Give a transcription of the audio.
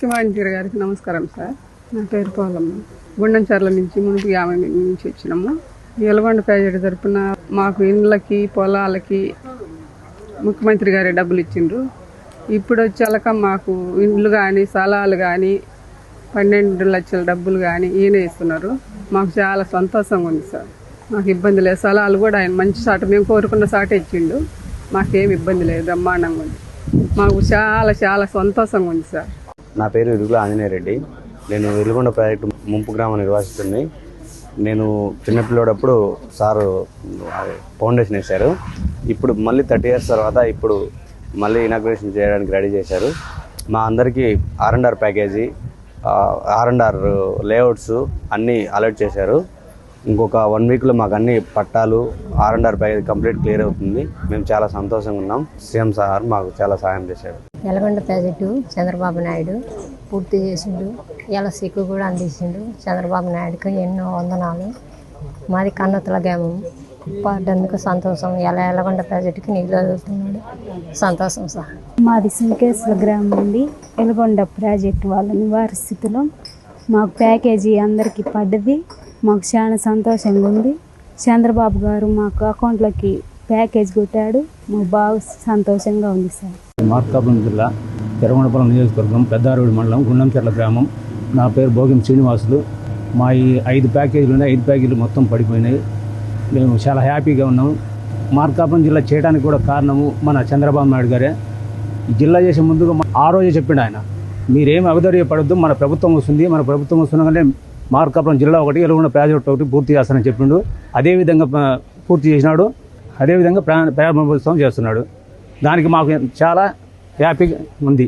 ముఖ్యమంత్రి గారికి నమస్కారం సార్. నా పేరు పోలమ్మ. గుండంచర్ల నుంచి మునుపు 50 నుంచి వచ్చినాము. వెలుగొండ ప్రాజెక్టు తరపున మాకు ఇండ్లకి పొలాలకి ముఖ్యమంత్రి గారి డబ్బులు ఇచ్చిండ్రు. ఇప్పుడు వచ్చాక మాకు ఇండ్లు కానీ స్థలాలు కానీ 12 లక్షల డబ్బులు కానీ ఈయన ఇస్తున్నారు. మాకు చాలా సంతోషంగా ఉంది సార్. మాకు ఇబ్బంది లేదు. స్థలాలు కూడా ఆయన మంచి సాట, మేము కోరుకున్న సాట ఇచ్చిండు. మాకేం ఇబ్బంది లేదు, బ్రహ్మాండంగా ఉంది. మాకు చాలా చాలా సంతోషంగా ఉంది సార్. నా పేరు ఇరుగుల ఆంజనేయ రెడ్డి. నేను వెలుగొండ ప్రాజెక్టు ముంపు గ్రామ నిర్వాసితుడిని. నేను చిన్నపిల్లడప్పుడు సారు ఫౌండేషన్ వేశారు. ఇప్పుడు మళ్ళీ 30 years తర్వాత ఇప్పుడు మళ్ళీ ఇనాగ్రేషన్ చేయడానికి రెడీ చేశారు. మా అందరికీ R&R ప్యాకేజీ, R&R లేఅవుట్స్ అన్నీ అలర్ట్ చేశారు. ఇంకొక 1 weekలో మాకు అన్ని పట్టాలు R&R ప్యాకేజీ కంప్లీట్ క్లియర్ అవుతుంది. మేము చాలా సంతోషంగా ఉన్నాం. సీఎం సార్ మాకు చాలా సాయం చేశాడు. వెలుగొండ ప్రాజెక్టు చంద్రబాబు నాయుడు పూర్తి చేసిండు. ఎలసీకు కూడా అందించిండు. చంద్రబాబు నాయుడుకి ఎన్నో వందనాలు. మాది కన్నతల గ్రామం. పడ్డందుకు సంతోషం. వెలుగొండ ప్రాజెక్టుకి నీళ్ళు వదులుతున్నాడు. సంతోషం సార్. మాది సుంకేశ్వర గ్రామం నుండి వెలుగొండ ప్రాజెక్టు వాళ్ళ నివాసితులు. మాకు ప్యాకేజీ అందరికీ పడ్డది. మాకు చాలా సంతోషంగా ఉంది. చంద్రబాబు గారు మాకు అకౌంట్లోకి ప్యాకేజ్ కొట్టాడు. మాకు బాగా సంతోషంగా ఉంది సార్. మార్కాపురం జిల్లా ఎర్రగొండపాలెం నియోజకవర్గం పెద్దారూడి మండలం గుండంచెర్ల గ్రామం. నా పేరు భోగిం శ్రీనివాసులు. మా ఈ 5 ప్యాకేజీలు ఉన్నాయి. 5 ప్యాకేజీలు మొత్తం పడిపోయినాయి. మేము చాలా హ్యాపీగా ఉన్నాము. మార్కాపురం జిల్లా చేయడానికి కూడా కారణము మన చంద్రబాబు నాయుడు గారే. ఈ జిల్లా చేసే ముందుగా ఆ రోజే చెప్పిండు ఆయన, మీరేమి అవధర్యపడద్దు, మన ప్రభుత్వం వస్తుంది, మన ప్రభుత్వం వస్తుండగానే మార్కాపురం జిల్లా ఒకటి, వెలుగొండ ప్రాజెక్టు ఒకటి పూర్తి చేస్తానని చెప్పిండు. అదేవిధంగా పూర్తి చేసినాడు. అదేవిధంగా ప్రారంభోత్సవం చేస్తున్నాడు. దానికి మాకు చాలా హ్యాపీగా ఉంది.